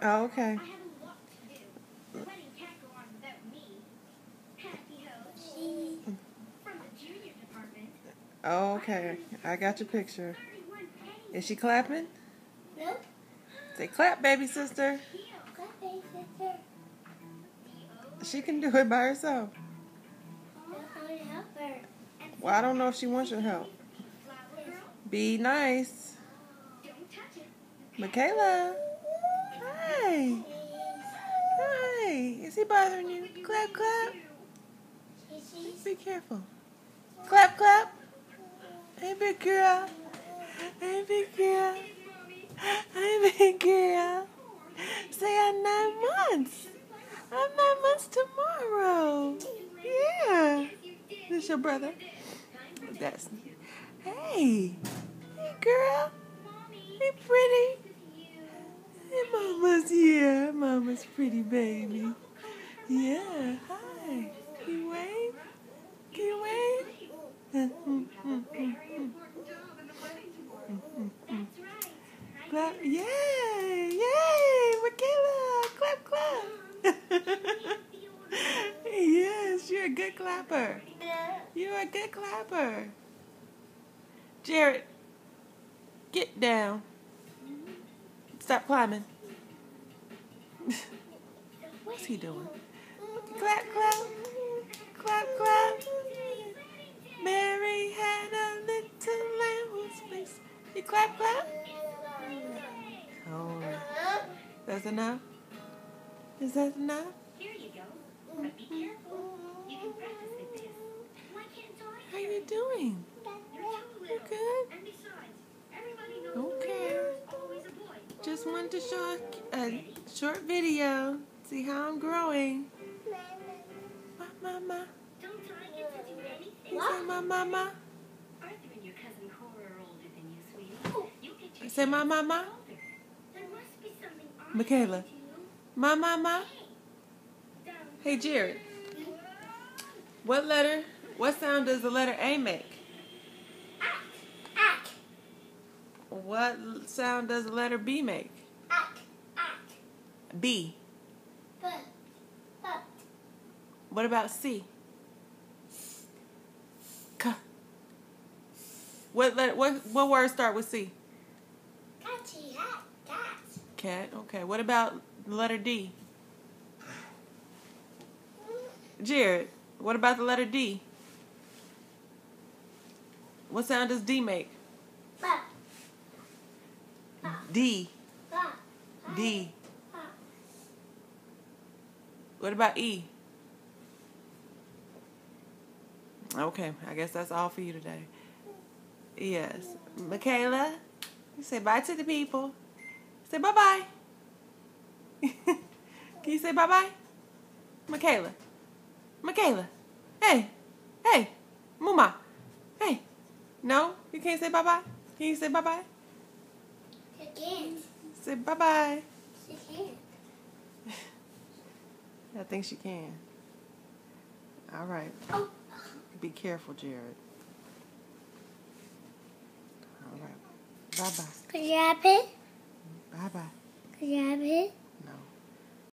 Oh, okay. Oh, okay. I got your picture. Is she clapping? No. Say clap, baby sister. Clap, baby sister. She can do it by herself. I want to help her. Well, I don't know if she wants your help. Be nice. Michaela. Hi. Hi. Is he bothering you? Clap, clap. Be careful. Clap, clap. Hey, big girl. Hey, big girl. Hey, big girl. Say I'm 9 months. I'm 9 months tomorrow. Yeah. This your brother? That's. Hey. Hey, girl. Hey, pretty. Hey, mama's here. Mama's pretty baby. Yeah. Hi. Can you wave? Can you wave? Clap. Yay. Yay. Michaela. Clap, clap. Yes, you're a good clapper. You're a good clapper. Jared, get down. Stop climbing. What's he doing? Clap, clap. Clap, clap. Mary had a little lamb whose face. You clap, clap. Oh, that's enough? Is that enough? Here you go. But be careful. You can practice with this. Why can't I? How you doing? You're too little. Good? And besides, everybody knows Okay. there's always a boy. Just wanted to show a short video. See how I'm growing. Mama. Don't I get to do anything? You say my mama. Arthur and your cousin Cora are older than you, sweetie. You get your Say my chance mama. older. There must be something Arthur Michaela. can do. My mama. Hey, Jared. What sound does the letter A make? Ack. What sound does the letter B make? Ack. Ack. B. But. What about C? K. What words start with C? Catchy hat. Cat. Cat. Okay. What about the letter D? Jared, what about the letter D? What sound does D make? But. D. But. D. What about E? Okay, I guess that's all for you today. Yes. Michaela, you say bye to the people. Say bye-bye. Can you say bye-bye? Michaela. Michaela. Hey. Hey. Muma. Hey. No? You can't say bye-bye? Can you say bye-bye? She can't. Say bye-bye. She can't. I think she can. All right. Oh. Be careful, Jared. All right. Bye-bye. Could you have it? Bye-bye. Could you have it?